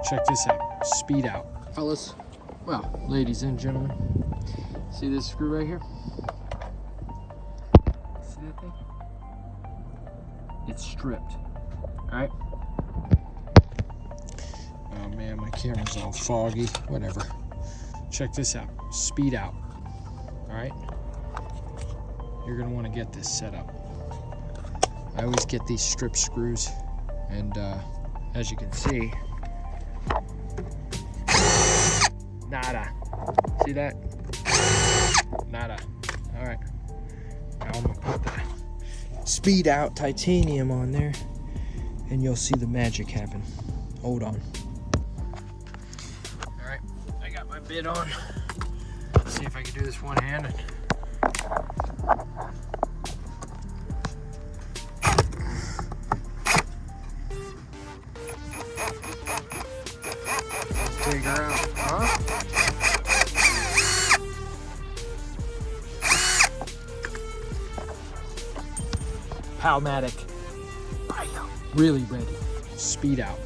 Check this out. Speed out. Fellas, well, ladies and gentlemen, see this screw right here? See that thing? It's stripped. Alright? Oh man, my camera's all foggy. Whatever. Check this out. Speed out. Alright? You're going to want to get this set up. I always get these strip screws, and as you can see, nada. See that? Nada. Alright. Now I'm going to put the speed out titanium on there, and you'll see the magic happen. Hold on. Alright, I got my bit on. Let's see if I can do this one-handed. Take her out, huh? Palmatic. Really ready. Speed out.